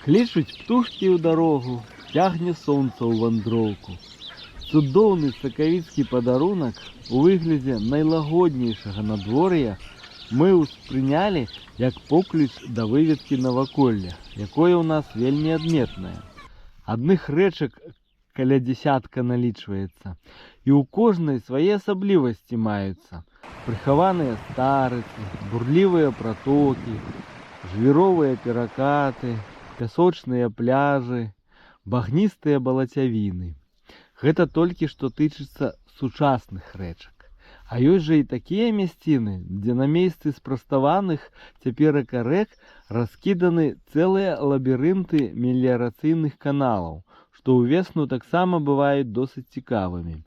Клічуть птушкі ў дарогу, цягне сонца ў вандроўку. Цудоўны сакавіцкі падарунак у выглядзе найлагоднейшага надвор'я мы ўспрынялі як покліч да выведкі наваколля, якое ў нас вельмі адметнае. Адных рэчак каля дзесятка налічваецца, і ў кожнай свае асаблівасці маюцца. Прыхаваныя старыцы, бурлівыя пратокі, жвіровыя перакаты, пясочныя пляжы, багністыя балацявіны. Гэта толькі што тычыцца сучасных рэчак. А ёсць жа і такія мясціны, дзе на месцы спраставаных цяперака рэк раскіданы цэлыя лабірынты меліярацыйных каналаў, што ўвесну таксама бываюць досыць цікавымі.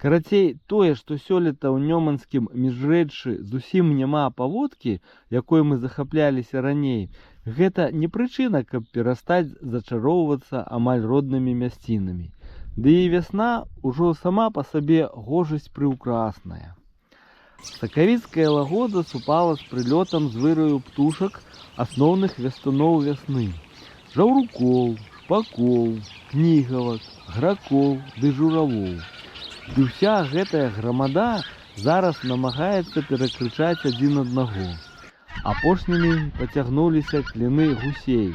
Карацей, тое, што сёлета ў Нёманскім міжрэччы зусім няма паводкі, якой мы захапляліся раней, гэта не прычына, каб перастаць зачароўвацца амаль роднымі мясцінамі. Ды і вясна ўжо сама па сабе гожасць прыўкрасная. Сакавіцкая лагода супала з прылётам звыраю птушак асноўных вестуноў вясны: жаўрукоў, шпакоў, кнігавак, гракоў ды журавоў. І ўся гэтая грамада зараз намагаецца перакрычаць адзін аднаго. Апошнімі пацягнуліся кліны гусей,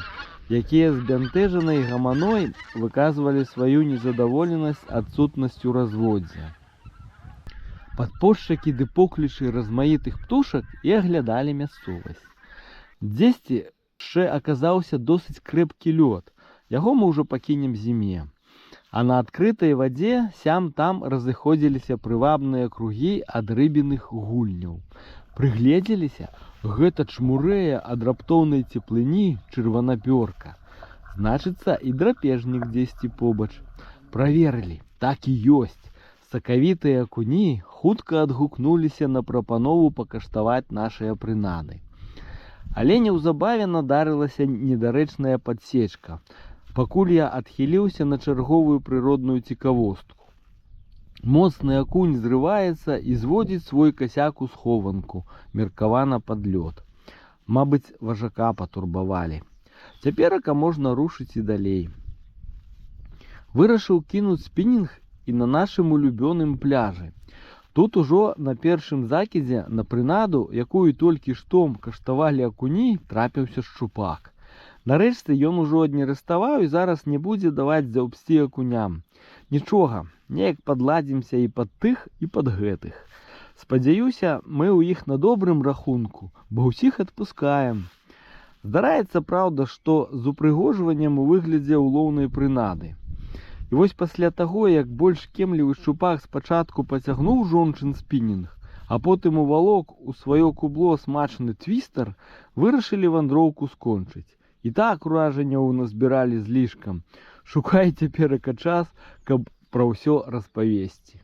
якія збянтэжанай гаманой выказвалі сваю незадаволенасць адсутнасцю разводдзя. Падпольшчыкі ды поклічы размаітых птушак і аглядалі мясцовасць. Дзесьці яшчэ аказаўся досыць крэпкі лёд, яго мы ўжо пакінем зіме. А на адкрытай вадзе сям-там разыходзіліся прывабныя кругі ад рыбіных гульняў. Прыгледзеліся, гэта чмурэе ад раптоўнай цеплыні чырванапёрка. Значыцца, і драпежнік дзесьці побач. Праверылі, так і ёсць. Сакавітыя акуні хутка адгукнуліся на прапанову пакаштаваць нашыя прынады. Але неўзабаве надарылася недарэчная падсечка, пакуль я адхіліўся на чарговую прыродную цікавостку. Моцны акунь зрываецца і зводзіць свой касяк у схованку, меркавана пад лёд. Мабыць, важака патурбавалі. Цяперака можна рушыць і далей. Вырашыў кінуць спінінг і на нашым улюбёным пляжы. Тут ужо на першым закідзе на прынаду, якую толькі што каштавалі акуні, трапіўся шчупак. Нарэшце ён ужо аднераставаў і зараз не будзе даваць дзяўбсці акуням. Нічога, неяк падладзімся і пад тых, і пад гэтых. Спадзяюся, мы ў іх на добрым рахунку, бо ўсіх адпускаем. Здараецца, праўда, што з упрыгожваннем у выглядзе улоўнай прынады. І вось пасля таго, як больш кемлівы шчупак спачатку пацягнуў жончын спінінг, а потым увалок у сваё кубло смачны твістер, вырашылі вандроўку скончыць. І так уражанняў назбіралі злішкам. Шукай цяперака час, каб пра ўсё распавесці.